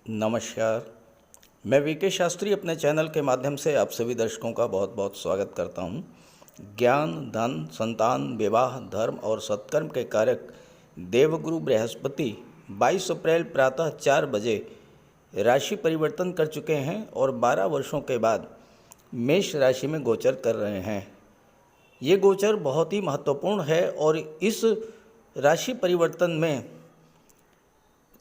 नमस्कार। मैं वीके शास्त्री अपने चैनल के माध्यम से आप सभी दर्शकों का बहुत बहुत स्वागत करता हूं। ज्ञान, धन, संतान, विवाह, धर्म और सत्कर्म के कारक देवगुरु बृहस्पति 22 अप्रैल प्रातः 4 बजे राशि परिवर्तन कर चुके हैं और 12 वर्षों के बाद मेष राशि में गोचर कर रहे हैं। ये गोचर बहुत ही महत्वपूर्ण है और इस राशि परिवर्तन में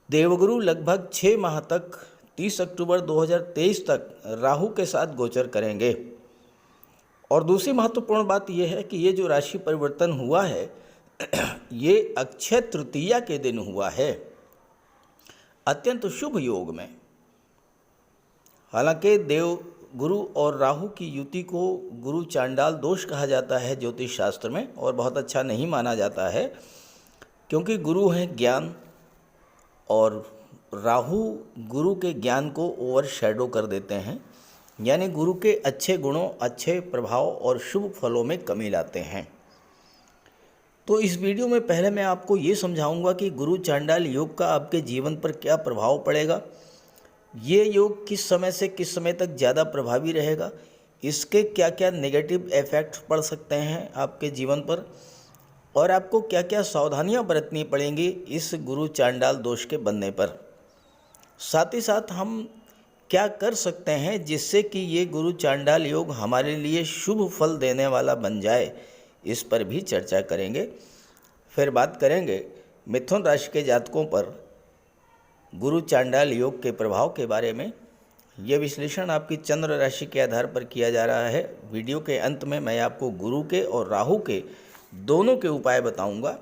देवगुरु लगभग 6 माह तक 30 अक्टूबर 2023 तक राहु के साथ गोचर करेंगे। और दूसरी महत्वपूर्ण बात यह है कि ये जो राशि परिवर्तन हुआ है ये अक्षय तृतीया के दिन हुआ है, अत्यंत शुभ योग में। हालांकि देवगुरु और राहु की युति को गुरु चांडाल दोष कहा जाता है ज्योतिष शास्त्र में, और बहुत अच्छा नहीं माना जाता है क्योंकि गुरु हैं ज्ञान और राहु गुरु के ज्ञान को ओवर शैडो कर देते हैं, यानी गुरु के अच्छे गुणों, अच्छे प्रभाव और शुभ फलों में कमी लाते हैं। तो इस वीडियो में पहले मैं आपको ये समझाऊंगा कि गुरु चांडाल योग का आपके जीवन पर क्या प्रभाव पड़ेगा, ये योग किस समय से किस समय तक ज़्यादा प्रभावी रहेगा, इसके क्या क्या नेगेटिव इफेक्ट पड़ सकते हैं आपके जीवन पर, और आपको क्या क्या सावधानियां बरतनी पड़ेंगी इस गुरु चांडाल दोष के बनने पर। साथ ही साथ हम क्या कर सकते हैं जिससे कि ये गुरु चांडाल योग हमारे लिए शुभ फल देने वाला बन जाए, इस पर भी चर्चा करेंगे। फिर बात करेंगे मिथुन राशि के जातकों पर गुरु चांडाल योग के प्रभाव के बारे में। यह विश्लेषण आपकी चंद्र राशि के आधार पर किया जा रहा है। वीडियो के अंत में मैं आपको गुरु के और राहु के दोनों के उपाय बताऊंगा।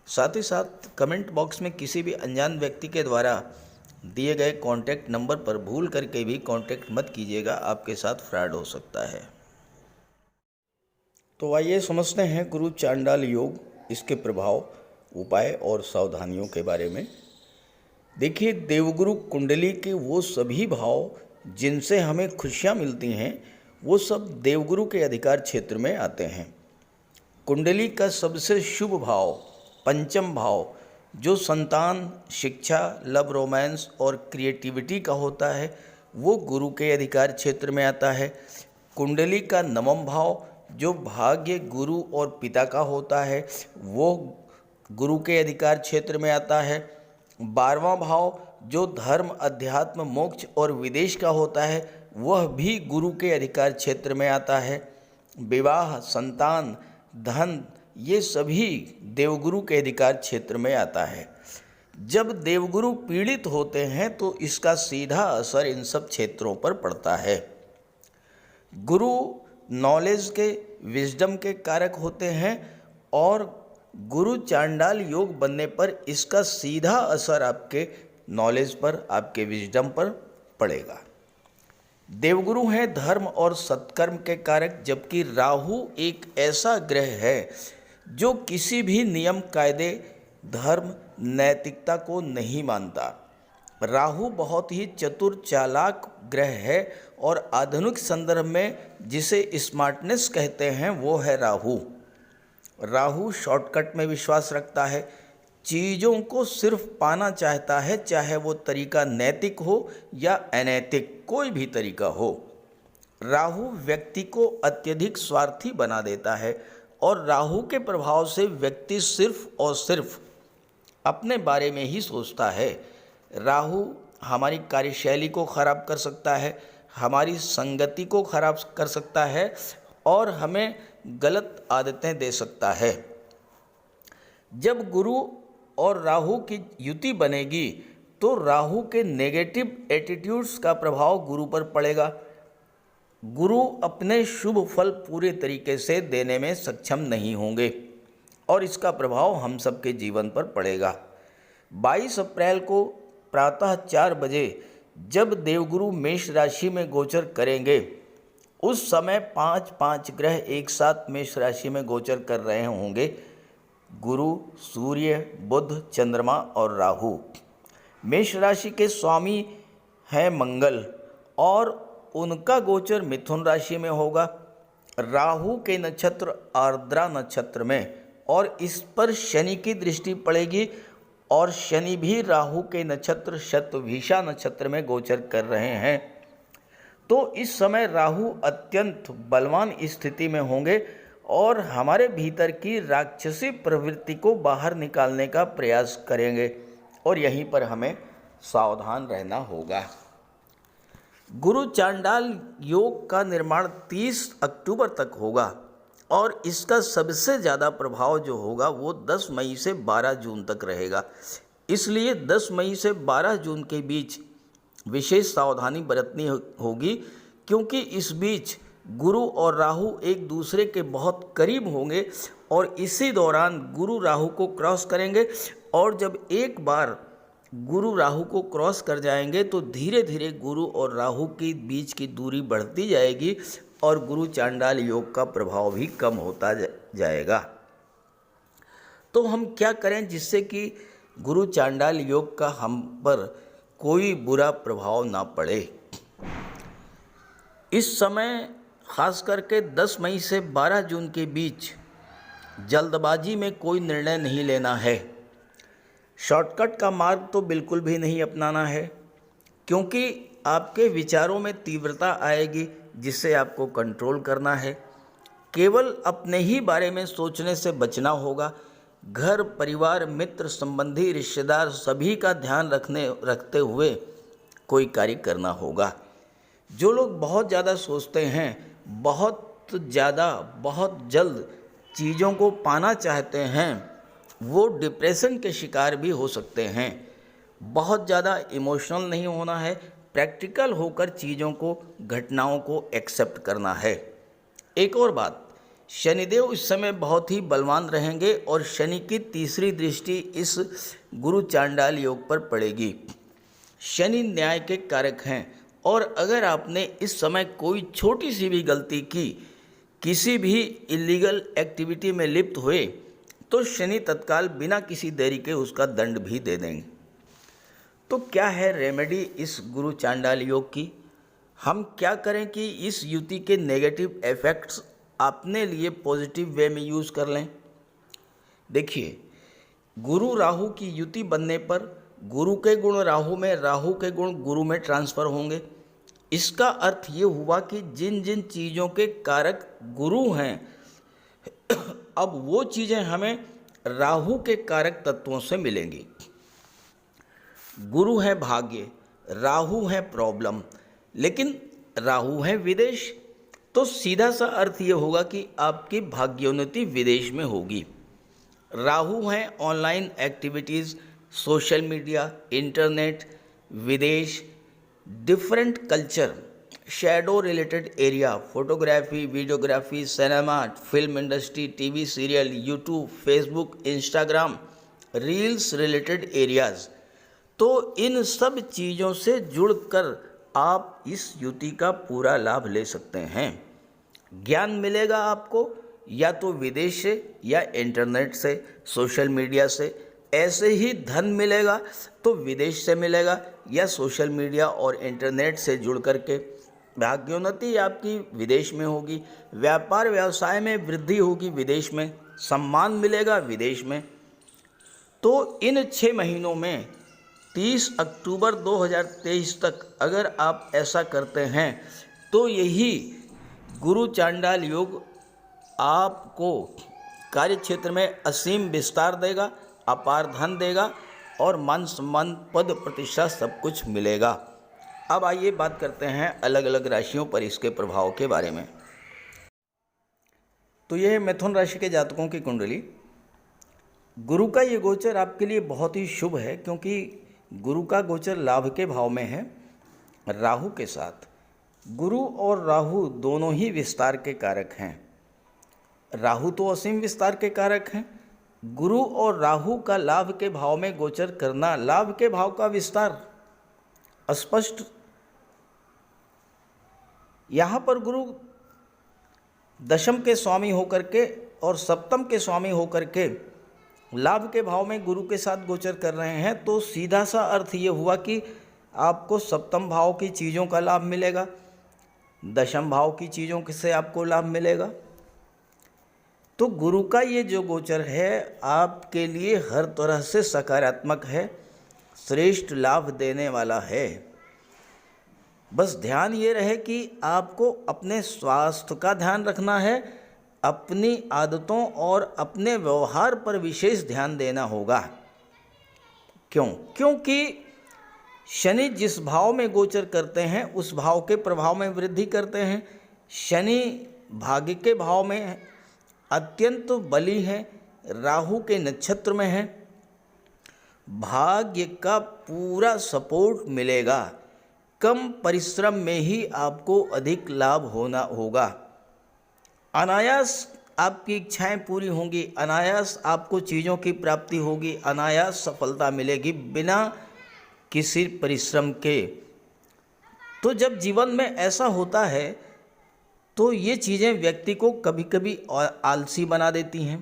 साथ ही साथ कमेंट बॉक्स में किसी भी अनजान व्यक्ति के द्वारा दिए गए कॉन्टैक्ट नंबर पर भूल करके भी कॉन्टैक्ट मत कीजिएगा, आपके साथ फ्रॉड हो सकता है। तो आइए समझते हैं गुरु चांडाल योग, इसके प्रभाव, उपाय और सावधानियों के बारे में। देखिए, देवगुरु कुंडली के वो सभी भाव जिनसे हमें खुशियाँ मिलती हैं वो सब देवगुरु के अधिकार क्षेत्र में आते हैं। कुंडली का सबसे शुभ भाव पंचम भाव, जो संतान, शिक्षा, लव, रोमांस और क्रिएटिविटी का होता है, वो गुरु के अधिकार क्षेत्र में आता है। कुंडली का नवम भाव, जो भाग्य, गुरु और पिता का होता है, वो गुरु के अधिकार क्षेत्र में आता है। 12वां भाव, जो धर्म, अध्यात्म, मोक्ष और विदेश का होता है, वह भी गुरु के अधिकार क्षेत्र में आता है। विवाह, संतान, धन, ये सभी देवगुरु के अधिकार क्षेत्र में आता है। जब देवगुरु पीड़ित होते हैं तो इसका सीधा असर इन सब क्षेत्रों पर पड़ता है। गुरु नॉलेज के, विजडम के कारक होते हैं और गुरु चांडाल योग बनने पर इसका सीधा असर आपके नॉलेज पर, आपके विजडम पर पड़ेगा। देवगुरु हैं धर्म और सत्कर्म के कारक, जबकि राहु एक ऐसा ग्रह है जो किसी भी नियम, कायदे, धर्म, नैतिकता को नहीं मानता। राहु बहुत ही चतुर, चालाक ग्रह है और आधुनिक संदर्भ में जिसे स्मार्टनेस कहते हैं वो है राहु। राहु शॉर्टकट में विश्वास रखता है, चीज़ों को सिर्फ पाना चाहता है, चाहे वो तरीका नैतिक हो या अनैतिक, कोई भी तरीका हो। राहु व्यक्ति को अत्यधिक स्वार्थी बना देता है और राहु के प्रभाव से व्यक्ति सिर्फ और सिर्फ अपने बारे में ही सोचता है। राहु हमारी कार्यशैली को खराब कर सकता है, हमारी संगति को खराब कर सकता है और हमें गलत आदतें दे सकता है। जब गुरु और राहु की युति बनेगी तो राहु के नेगेटिव एटीट्यूड्स का प्रभाव गुरु पर पड़ेगा। गुरु अपने शुभ फल पूरे तरीके से देने में सक्षम नहीं होंगे और इसका प्रभाव हम सबके जीवन पर पड़ेगा। 22 अप्रैल को प्रातः 4 बजे जब देवगुरु मेष राशि में गोचर करेंगे, उस समय 5 ग्रह एक साथ मेष राशि में गोचर कर रहे होंगे। गुरु, सूर्य, बुध, चंद्रमा और राहु। मेष राशि के स्वामी हैं मंगल और उनका गोचर मिथुन राशि में होगा, राहु के नक्षत्र आर्द्रा नक्षत्र में, और इस पर शनि की दृष्टि पड़ेगी और शनि भी राहु के नक्षत्र शतभिषा नक्षत्र में गोचर कर रहे हैं। तो इस समय राहु अत्यंत बलवान स्थिति में होंगे और हमारे भीतर की राक्षसी प्रवृत्ति को बाहर निकालने का प्रयास करेंगे और यहीं पर हमें सावधान रहना होगा। गुरु चांडाल योग का निर्माण 30 अक्टूबर तक होगा और इसका सबसे ज़्यादा प्रभाव जो होगा वो 10 मई से 12 जून तक रहेगा। इसलिए 10 मई से 12 जून के बीच विशेष सावधानी बरतनी होगी, क्योंकि इस बीच गुरु और राहु एक दूसरे के बहुत करीब होंगे और इसी दौरान गुरु राहु को क्रॉस करेंगे और जब एक बार गुरु राहु को क्रॉस कर जाएंगे तो धीरे धीरे गुरु और राहु के बीच की दूरी बढ़ती जाएगी और गुरु चांडाल योग का प्रभाव भी कम होता जाएगा। तो हम क्या करें जिससे कि गुरु चांडाल योग का हम पर कोई बुरा प्रभाव ना पड़े। इस समय खास करके 10 मई से 12 जून के बीच जल्दबाजी में कोई निर्णय नहीं लेना है। शॉर्टकट का मार्ग तो बिल्कुल भी नहीं अपनाना है, क्योंकि आपके विचारों में तीव्रता आएगी जिससे आपको कंट्रोल करना है। केवल अपने ही बारे में सोचने से बचना होगा। घर परिवार मित्र संबंधी रिश्तेदार सभी का ध्यान रखते हुए कोई कार्य करना होगा। जो लोग बहुत ज़्यादा सोचते हैं, बहुत जल्द चीज़ों को पाना चाहते हैं, वो डिप्रेशन के शिकार भी हो सकते हैं। बहुत ज़्यादा इमोशनल नहीं होना है, प्रैक्टिकल होकर चीज़ों को घटनाओं को एक्सेप्ट करना है। एक और बात, शनिदेव इस समय बहुत ही बलवान रहेंगे और शनि की तीसरी दृष्टि इस गुरु चांडाल योग पर पड़ेगी। शनि न्याय के कारक हैं और अगर आपने इस समय कोई छोटी सी भी गलती की, किसी भी इलीगल एक्टिविटी में लिप्त हुए, तो शनि तत्काल बिना किसी देरी के उसका दंड भी दे देंगे। तो क्या है रेमेडी इस गुरु चांडाल योग की? हम क्या करें कि इस युति के नेगेटिव इफेक्ट्स अपने लिए पॉजिटिव वे में यूज़ कर लें? देखिए, गुरु राहु की युति बनने पर गुरु के गुण राहु में, राहु के गुण गुरु में ट्रांसफ़र होंगे। इसका अर्थ ये हुआ कि जिन जिन चीज़ों के कारक गुरु हैं, अब वो चीज़ें हमें राहु के कारक तत्वों से मिलेंगी। गुरु है भाग्य, राहु है प्रॉब्लम, लेकिन राहु है विदेश। तो सीधा सा अर्थ ये होगा कि आपकी भाग्योन्नति विदेश में होगी। राहु है online activities, social media, internet, विदेश, different culture, shadow related area, photography, videography, cinema, film industry, TV serial, YouTube, Facebook, Instagram, reels related areas. तो इन सब चीज़ों से जुड़कर आप इस युति का पूरा लाभ ले सकते हैं। ज्ञान मिलेगा आपको या तो विदेश से या इंटरनेट से, सोशल मीडिया से। ऐसे ही धन मिलेगा तो विदेश से मिलेगा या सोशल मीडिया और इंटरनेट से जुड़ करके। भाग्योन्नति आपकी विदेश में होगी, व्यापार व्यवसाय में वृद्धि होगी विदेश में, सम्मान मिलेगा विदेश में। तो इन 6 महीनों में 30 अक्टूबर 2023 तक अगर आप ऐसा करते हैं तो यही गुरु चांडाल योग आपको कार्य क्षेत्र में असीम विस्तार देगा, अपार धन देगा और मान सम्मान, पद प्रतिष्ठा सब कुछ मिलेगा। अब आइए बात करते हैं अलग अलग राशियों पर इसके प्रभाव के बारे में। तो यह है मिथुन राशि के जातकों की कुंडली। गुरु का ये गोचर आपके लिए बहुत ही शुभ है, क्योंकि गुरु का गोचर लाभ के भाव में है राहु के साथ। गुरु और राहु दोनों ही विस्तार के कारक हैं। राहु तो असीम विस्तार के कारक हैं। गुरु और राहु का लाभ के भाव में गोचर करना, लाभ के भाव का विस्तार स्पष्ट। यहाँ पर गुरु दशम के स्वामी होकर के और सप्तम के स्वामी होकर के लाभ के भाव में गुरु के साथ गोचर कर रहे हैं। तो सीधा सा अर्थ ये हुआ कि आपको सप्तम भाव की चीज़ों का लाभ मिलेगा, दशम भाव की चीज़ों से आपको लाभ मिलेगा। तो गुरु का ये जो गोचर है आपके लिए हर तरह से सकारात्मक है, श्रेष्ठ लाभ देने वाला है। बस ध्यान ये रहे कि आपको अपने स्वास्थ्य का ध्यान रखना है, अपनी आदतों और अपने व्यवहार पर विशेष ध्यान देना होगा। क्योंकि शनि जिस भाव में गोचर करते हैं उस भाव के प्रभाव में वृद्धि करते हैं। शनि भाग्य के भाव में अत्यंत बली है, राहु के नक्षत्र में है, भाग्य का पूरा सपोर्ट मिलेगा। कम परिश्रम में ही आपको अधिक लाभ होना होगा। अनायास आपकी इच्छाएं पूरी होंगी, अनायास आपको चीज़ों की प्राप्ति होगी, अनायास सफलता मिलेगी बिना किसी परिश्रम के। तो जब जीवन में ऐसा होता है तो ये चीज़ें व्यक्ति को कभी कभी आलसी बना देती हैं।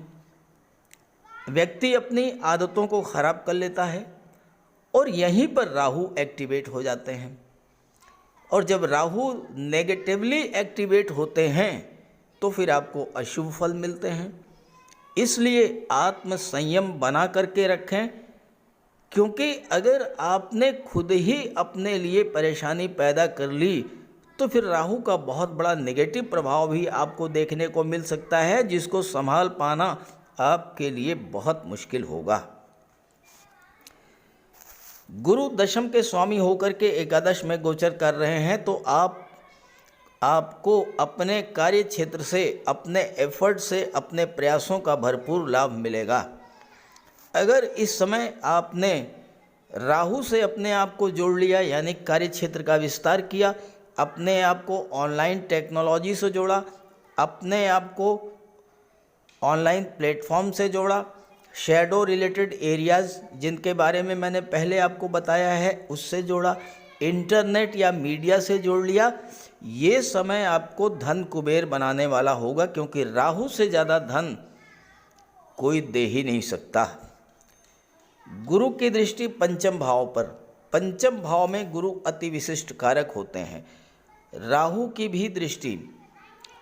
व्यक्ति अपनी आदतों को खराब कर लेता है और यहीं पर राहु एक्टिवेट हो जाते हैं। और जब राहु नेगेटिवली एक्टिवेट होते हैं तो फिर आपको अशुभ फल मिलते हैं। इसलिए आत्म संयम बना करके रखें, क्योंकि अगर आपने खुद ही अपने लिए परेशानी पैदा कर ली तो फिर राहु का बहुत बड़ा नेगेटिव प्रभाव भी आपको देखने को मिल सकता है, जिसको संभाल पाना आपके लिए बहुत मुश्किल होगा। गुरु दशम के स्वामी होकर के एकादश में गोचर कर रहे हैं तो आपको अपने कार्य क्षेत्र से, अपने एफर्ट से, अपने प्रयासों का भरपूर लाभ मिलेगा। अगर इस समय आपने राहु से अपने आप को जोड़ लिया, यानी कार्य क्षेत्र का विस्तार किया, अपने आप को ऑनलाइन टेक्नोलॉजी से जोड़ा, अपने आप को ऑनलाइन प्लेटफॉर्म से जोड़ा, शैडो रिलेटेड एरियाज़ जिनके बारे में मैंने पहले आपको बताया है उससे जोड़ा, इंटरनेट या मीडिया से जोड़ लिया, ये समय आपको धन कुबेर बनाने वाला होगा, क्योंकि राहु से ज़्यादा धन कोई दे ही नहीं सकता। गुरु की दृष्टि पंचम भाव पर, पंचम भाव में गुरु अति विशिष्ट कारक होते हैं। राहु की भी दृष्टि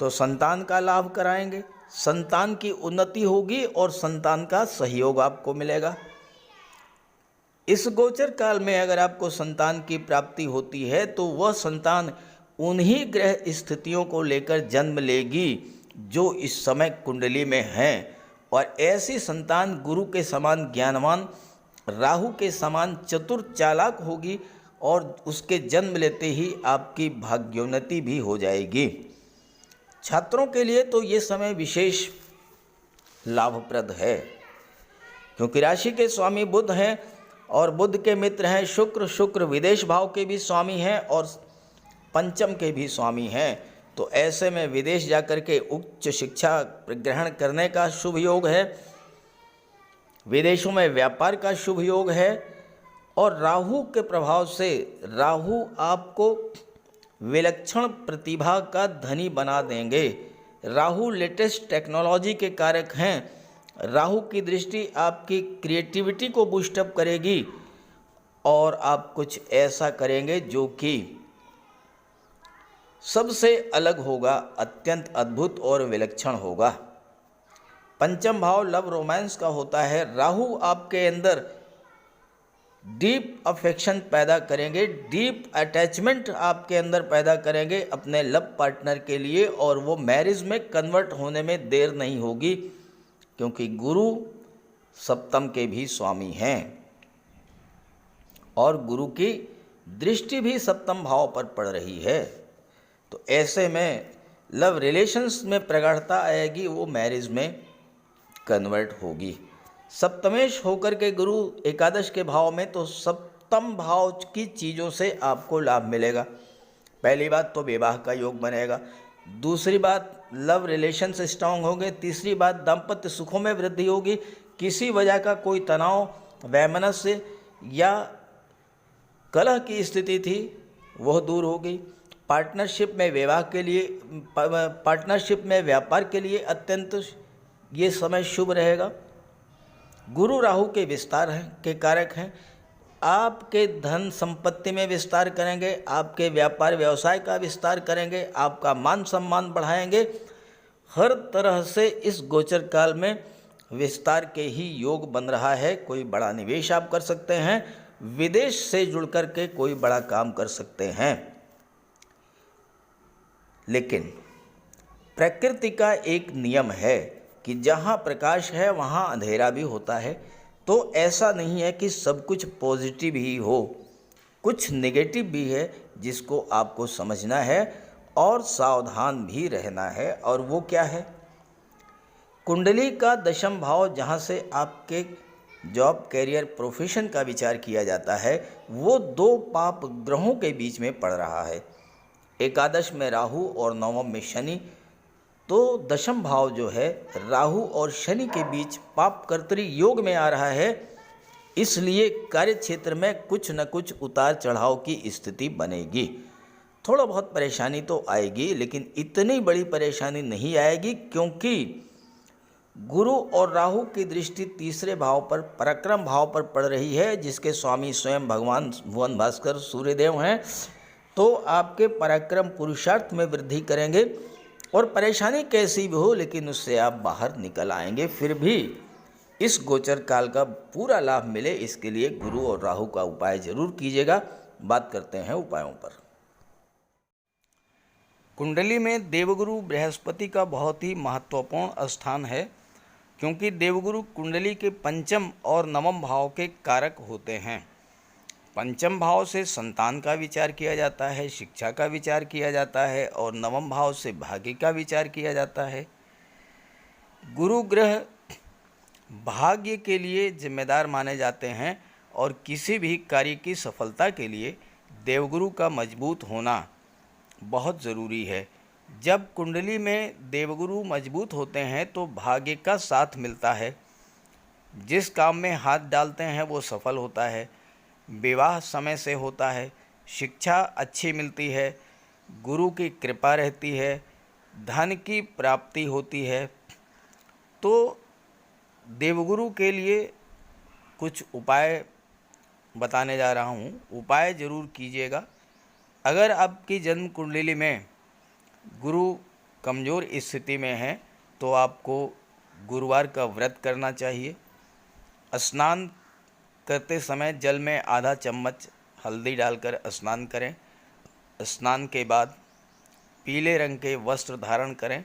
तो संतान का लाभ कराएंगे, संतान की उन्नति होगी और संतान का सहयोग आपको मिलेगा। इस गोचर काल में अगर आपको संतान की प्राप्ति होती है तो वह संतान उन्हीं ग्रह स्थितियों को लेकर जन्म लेगी जो इस समय कुंडली में हैं, और ऐसी संतान गुरु के समान ज्ञानवान, राहु के समान चतुर चालाक होगी और उसके जन्म लेते ही आपकी भाग्योन्नति भी हो जाएगी। छात्रों के लिए तो ये समय विशेष लाभप्रद है, क्योंकि राशि के स्वामी बुध हैं और बुध के मित्र हैं शुक्र। शुक्र विदेश भाव के भी स्वामी हैं और पंचम के भी स्वामी हैं। तो ऐसे में विदेश जाकर के उच्च शिक्षा ग्रहण करने का शुभ योग है, विदेशों में व्यापार का शुभ योग है। और राहु के प्रभाव से राहु आपको विलक्षण प्रतिभा का धनी बना देंगे। राहु लेटेस्ट टेक्नोलॉजी के कारक हैं। राहु की दृष्टि आपकी क्रिएटिविटी को बूस्टअप करेगी और आप कुछ ऐसा करेंगे जो कि सबसे अलग होगा, अत्यंत अद्भुत और विलक्षण होगा। पंचम भाव लव रोमांस का होता है। राहु आपके अंदर डीप अफेक्शन पैदा करेंगे, डीप अटैचमेंट आपके अंदर पैदा करेंगे अपने लव पार्टनर के लिए, और वो मैरिज में कन्वर्ट होने में देर नहीं होगी, क्योंकि गुरु सप्तम के भी स्वामी हैं और गुरु की दृष्टि भी सप्तम भाव पर पड़ रही है। तो ऐसे में लव रिलेशंस में प्रगाढ़ता आएगी, वो मैरिज में कन्वर्ट होगी। सप्तमेश होकर के गुरु एकादश के भाव में, तो सप्तम भाव की चीज़ों से आपको लाभ मिलेगा। पहली बात तो विवाह का योग बनेगा, दूसरी बात लव रिलेशंस स्ट्रांग होंगे, तीसरी बात दाम्पत्य सुखों में वृद्धि होगी। किसी वजह का कोई तनाव, वैमनस्य या कलह की स्थिति थी वह दूर होगी। पार्टनरशिप में विवाह के लिए, पार्टनरशिप में व्यापार के लिए अत्यंत ये समय शुभ रहेगा। गुरु राहु के विस्तार के कारक हैं, आपके धन संपत्ति में विस्तार करेंगे, आपके व्यापार व्यवसाय का विस्तार करेंगे, आपका मान सम्मान बढ़ाएंगे हर तरह से इस गोचर काल में विस्तार के ही योग बन रहा है। कोई बड़ा निवेश आप कर सकते हैं, विदेश से जुड़ कर के कोई बड़ा काम कर सकते हैं। लेकिन प्रकृति का एक नियम है कि जहाँ प्रकाश है वहाँ अंधेरा भी होता है। तो ऐसा नहीं है कि सब कुछ पॉजिटिव ही हो, कुछ नेगेटिव भी है जिसको आपको समझना है और सावधान भी रहना है। और वो क्या है? कुंडली का दशम भाव, जहाँ से आपके जॉब, कैरियर, प्रोफेशन का विचार किया जाता है, वो दो पाप ग्रहों के बीच में पड़ रहा है। एकादश में राहु और नवम में शनि। तो दशम भाव जो है राहु और शनि के बीच पाप कर्तरी योग में आ रहा है। इसलिए कार्य क्षेत्र में कुछ न कुछ उतार चढ़ाव की स्थिति बनेगी। थोड़ा बहुत परेशानी तो आएगी, लेकिन इतनी बड़ी परेशानी नहीं आएगी, क्योंकि गुरु और राहु की दृष्टि तीसरे भाव पर, पराक्रम भाव पर पड़ रही है, जिसके स्वामी स्वयं भगवान भुवन भास्कर सूर्यदेव हैं। तो आपके पराक्रम पुरुषार्थ में वृद्धि करेंगे और परेशानी कैसी भी हो, लेकिन उससे आप बाहर निकल आएंगे। फिर भी इस गोचर काल का पूरा लाभ मिले, इसके लिए गुरु और राहु का उपाय जरूर कीजिएगा। बात करते हैं उपायों पर। कुंडली में देवगुरु बृहस्पति का बहुत ही महत्वपूर्ण स्थान है, क्योंकि देवगुरु कुंडली के पंचम और नवम भाव के कारक होते हैं। पंचम भाव से संतान का विचार किया जाता है, शिक्षा का विचार किया जाता है, और नवम भाव से भाग्य का विचार किया जाता है। गुरु ग्रह भाग्य के लिए जिम्मेदार माने जाते हैं, और किसी भी कार्य की सफलता के लिए देवगुरु का मजबूत होना बहुत ज़रूरी है। जब कुंडली में देवगुरु मजबूत होते हैं तो भाग्य का साथ मिलता है। जिस काम में हाथ डालते हैं वो सफल होता है, विवाह समय से होता है, शिक्षा अच्छी मिलती है, गुरु की कृपा रहती है, धन की प्राप्ति होती है। तो देवगुरु के लिए कुछ उपाय बताने जा रहा हूँ, उपाय ज़रूर कीजिएगा। अगर आपकी जन्म कुंडली में गुरु कमज़ोर स्थिति में है तो आपको गुरुवार का व्रत करना चाहिए। स्नान करते समय जल में आधा चम्मच हल्दी डालकर स्नान करें। स्नान के बाद पीले रंग के वस्त्र धारण करें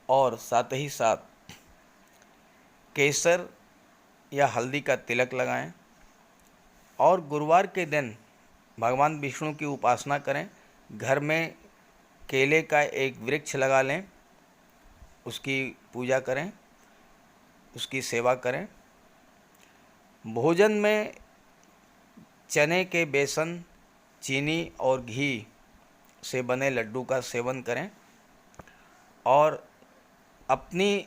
और साथ ही साथ केसर या हल्दी का तिलक लगाएं। और गुरुवार के दिन भगवान विष्णु की उपासना करें। घर में केले का एक वृक्ष लगा लें, उसकी पूजा करें, उसकी सेवा करें। भोजन में चने के बेसन, चीनी और घी से बने लड्डू का सेवन करें और अपनी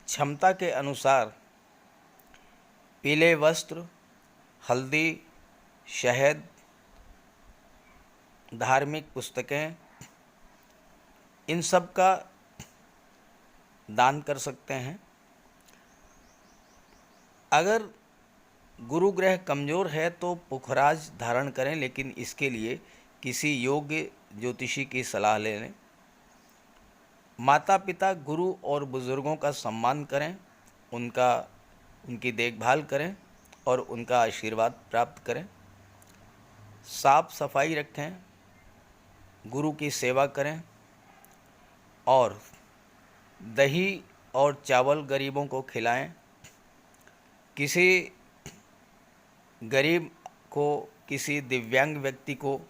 क्षमता के अनुसार पीले वस्त्र, हल्दी, शहद, धार्मिक पुस्तकें, इन सब का दान कर सकते हैं। अगर गुरु ग्रह कमज़ोर है तो पुखराज धारण करें, लेकिन इसके लिए किसी योग्य ज्योतिषी की सलाह ले लें। माता पिता, गुरु और बुज़ुर्गों का सम्मान करें, उनकी देखभाल करें और उनका आशीर्वाद प्राप्त करें। साफ सफाई रखें, गुरु की सेवा करें और दही और चावल गरीबों को खिलाएं। किसी गरीब को, किसी दिव्यांग व्यक्ति को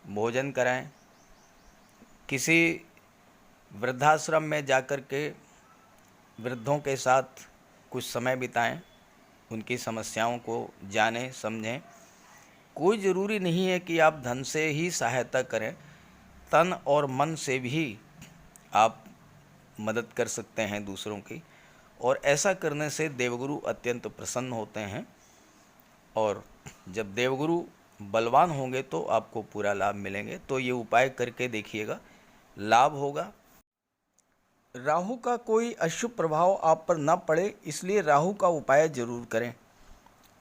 भोजन कराएं। किसी वृद्धाश्रम में जाकर के वृद्धों के साथ कुछ समय बिताएं, उनकी समस्याओं को जानें, समझें। कोई ज़रूरी नहीं है कि आप धन से ही सहायता करें, तन और मन से भी आप मदद कर सकते हैं दूसरों की, और ऐसा करने से देवगुरु अत्यंत प्रसन्न होते हैं। और जब देवगुरु बलवान होंगे तो आपको पूरा लाभ मिलेंगे। तो ये उपाय करके देखिएगा, लाभ होगा। राहु का कोई अशुभ प्रभाव आप पर न पड़े, इसलिए राहु का उपाय जरूर करें।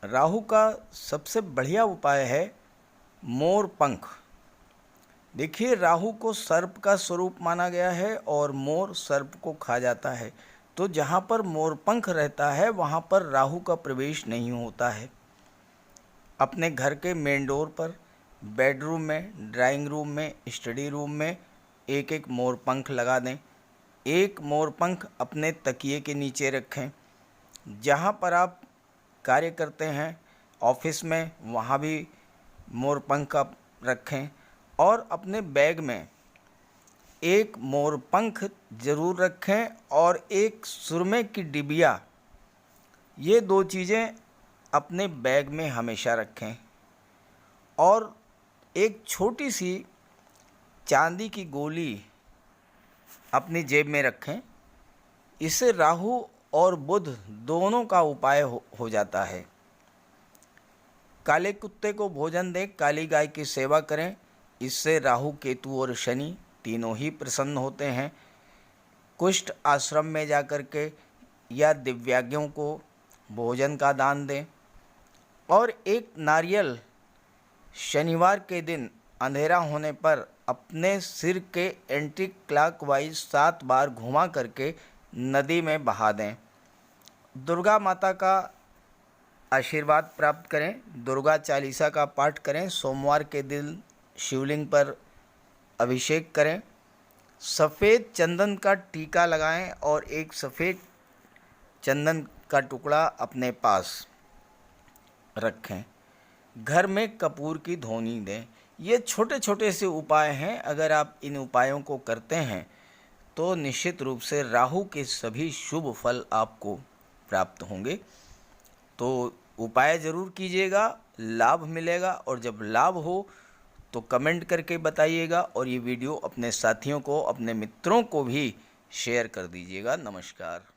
राहु का सबसे बढ़िया उपाय है मोर पंख। देखिए, राहु को सर्प का स्वरूप माना गया है और मोर सर्प को खा जाता है। तो जहाँ पर मोरपंख रहता है वहाँ पर राहु का प्रवेश नहीं होता है। अपने घर के मेन डोर पर, बेडरूम में, ड्राइंग रूम में, स्टडी रूम में एक एक मोरपंख लगा दें। एक मोरपंख अपने तकिए के नीचे रखें। जहाँ पर आप कार्य करते हैं, ऑफिस में, वहाँ भी मोरपंख आप रखें। और अपने बैग में एक मोरपंख ज़रूर रखें और एक सुरमे की डिबिया, ये दो चीज़ें अपने बैग में हमेशा रखें। और एक छोटी सी चांदी की गोली अपनी जेब में रखें। इससे राहु और बुध दोनों का उपाय हो जाता है। काले कुत्ते को भोजन दें, काली गाय की सेवा करें। इससे राहु, केतु और शनि तीनों ही प्रसन्न होते हैं। कुष्ठ आश्रम में जाकर के या दिव्यांगों को भोजन का दान दें। और एक नारियल शनिवार के दिन अंधेरा होने पर अपने सिर के एंटी क्लॉकवाइज 7 बार घुमा करके नदी में बहा दें। दुर्गा माता का आशीर्वाद प्राप्त करें। दुर्गा चालीसा का पाठ करें। सोमवार के दिन शिवलिंग पर अभिषेक करें। सफ़ेद चंदन का टीका लगाएं और एक सफ़ेद चंदन का टुकड़ा अपने पास रखें। घर में कपूर की धूनी दें। ये छोटे छोटे से उपाय हैं। अगर आप इन उपायों को करते हैं तो निश्चित रूप से राहु के सभी शुभ फल आपको प्राप्त होंगे। तो उपाय ज़रूर कीजिएगा, लाभ मिलेगा। और जब लाभ हो तो कमेंट करके बताइएगा और ये वीडियो अपने साथियों को, अपने मित्रों को भी शेयर कर दीजिएगा। नमस्कार।